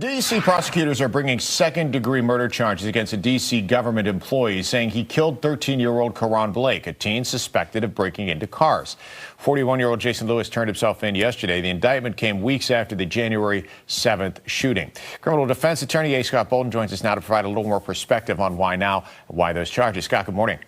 D.C. prosecutors are bringing second-degree murder charges against a D.C. government employee, saying he killed 13-year-old Karon Blake, a teen suspected of breaking into cars. 41-year-old Jason Lewis turned himself in yesterday. The indictment came weeks after the January 7th shooting. Criminal defense attorney A. Scott Bolden joins us now to provide a little more perspective on why now, why those charges. Scott, good morning.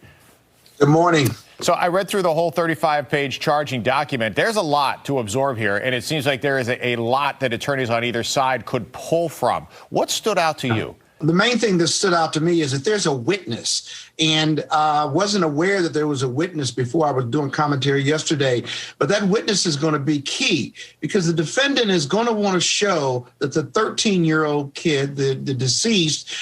Good morning. So I read through the whole 35-page charging document. There's a lot to absorb here, and it seems like there is a lot that attorneys on either side could pull from. What stood out to you? The main thing that stood out to me is that there's a witness, and I wasn't aware that there was a witness before I was doing commentary yesterday, but that witness is going to be key because the defendant is going to want to show that the 13-year-old kid, the deceased,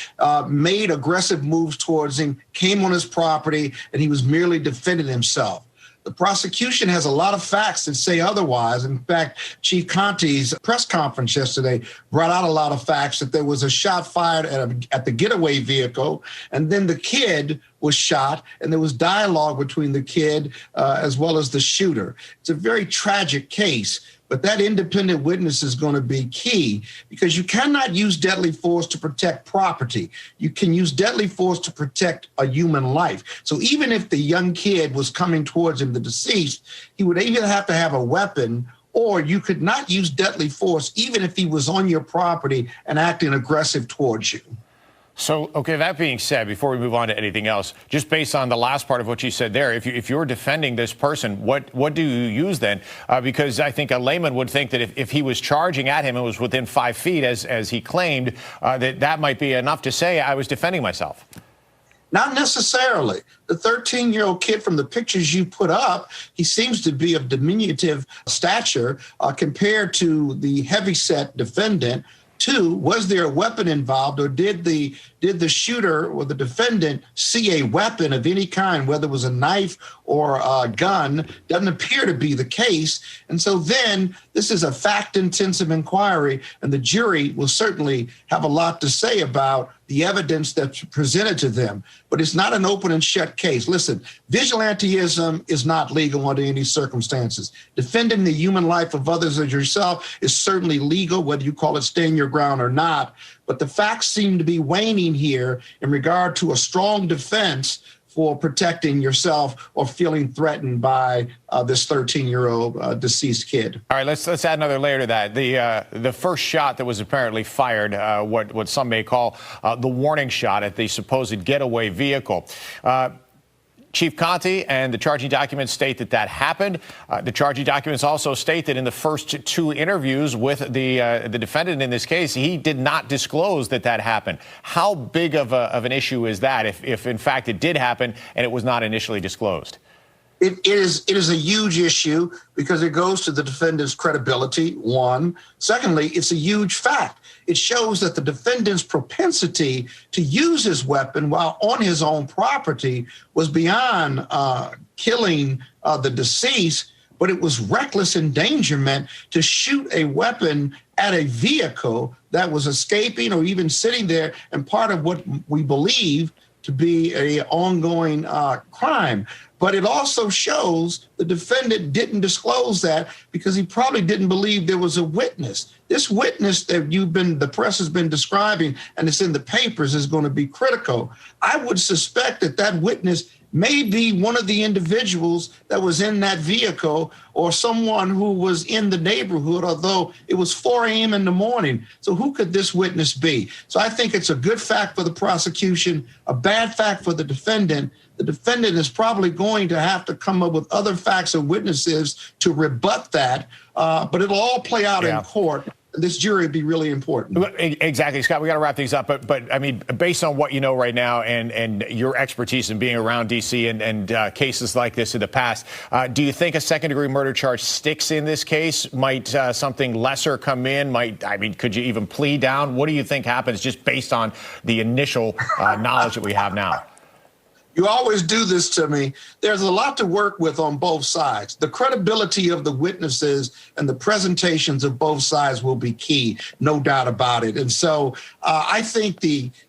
made aggressive moves towards him, came on his property, and he was merely defending himself. The prosecution has a lot of facts that say otherwise. In fact, Chief Conte's press conference yesterday brought out a lot of facts that there was a shot fired at the getaway vehicle, and then the kid was shot, and there was dialogue between the kid as well as the shooter. It's a very tragic case. But that independent witness is going to be key because you cannot use deadly force to protect property. You can use deadly force to protect a human life. So even if the young kid was coming towards him, the deceased, he would either have to have a weapon, or you could not use deadly force even if he was on your property and acting aggressive towards you. So, okay, that being said, before we move on to anything else, just based on the last part of what you said there, if you're defending this person, what do you use then? Because I think a layman would think that if he was charging at him and was within 5 feet, as he claimed, that might be enough to say I was defending myself. Not necessarily. The 13-year-old kid from the pictures you put up, he seems to be of diminutive stature compared to the heavyset defendant. Two, was there a weapon involved, or did the shooter or the defendant see a weapon of any kind, whether it was a knife or a gun? Doesn't appear to be the case. And so then this is a fact-intensive inquiry, and the jury will certainly have a lot to say about the evidence that's presented to them. But it's not an open and shut case. Listen, vigilanteism is not legal under any circumstances. Defending the human life of others as yourself is certainly legal, whether you call it stand your ground or not. But the facts seem to be waning here in regard to a strong defense for protecting yourself or feeling threatened by this 13-year-old deceased kid. All right, let's add another layer to that. The first shot that was apparently fired, what some may call the warning shot at the supposed getaway vehicle. Chief Conte and the charging documents state that happened. The charging documents also state that in the first 2 interviews with the defendant in this case, he did not disclose that happened. How big of an issue is that if in fact it did happen and it was not initially disclosed? It is a huge issue because it goes to the defendant's credibility, one. Secondly, it's a huge fact. It shows that the defendant's propensity to use his weapon while on his own property was beyond killing the deceased, but it was reckless endangerment to shoot a weapon at a vehicle that was escaping or even sitting there, and part of what we believe to be an ongoing crime. But it also shows the defendant didn't disclose that because he probably didn't believe there was a witness. This witness that the press has been describing, and it's in the papers, is going to be critical. I would suspect that witness may be one of the individuals that was in that vehicle or someone who was in the neighborhood, although it was 4 a.m. in the morning. So who could this witness be? So I think it's a good fact for the prosecution, a bad fact for the defendant. The defendant is probably going to have to come up with other facts and witnesses to rebut that, but it'll all play out in court. This jury would be really important. Exactly, Scott. We got to wrap things up. But I mean, based on what you know right now and your expertise in being around D.C. and cases like this in the past, do you think a second-degree murder charge sticks in this case? Might something lesser come in? Could you even plea down? What do you think happens just based on the initial knowledge that we have now? You always do this to me. There's a lot to work with on both sides. The credibility of the witnesses and the presentations of both sides will be key, no doubt about it. And so I think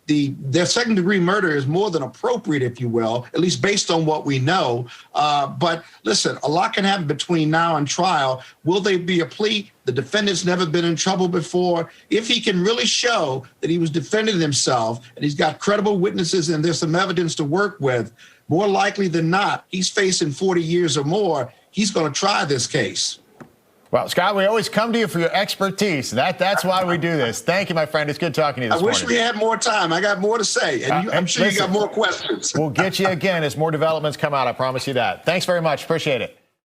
their second-degree murder is more than appropriate, if you will, at least based on what we know. But listen, a lot can happen between now and trial. Will there be a plea? The defendant's never been in trouble before. If he can really show that he was defending himself and he's got credible witnesses and there's some evidence to work with, more likely than not, he's facing 40 years or more. He's going to try this case. Well, Scott, we always come to you for your expertise. That's why we do this. Thank you, my friend. It's good talking to you this morning. I wish we had more time. I got more to say, and I'm sure you got more questions. We'll get you again as more developments come out. I promise you that. Thanks very much. Appreciate it.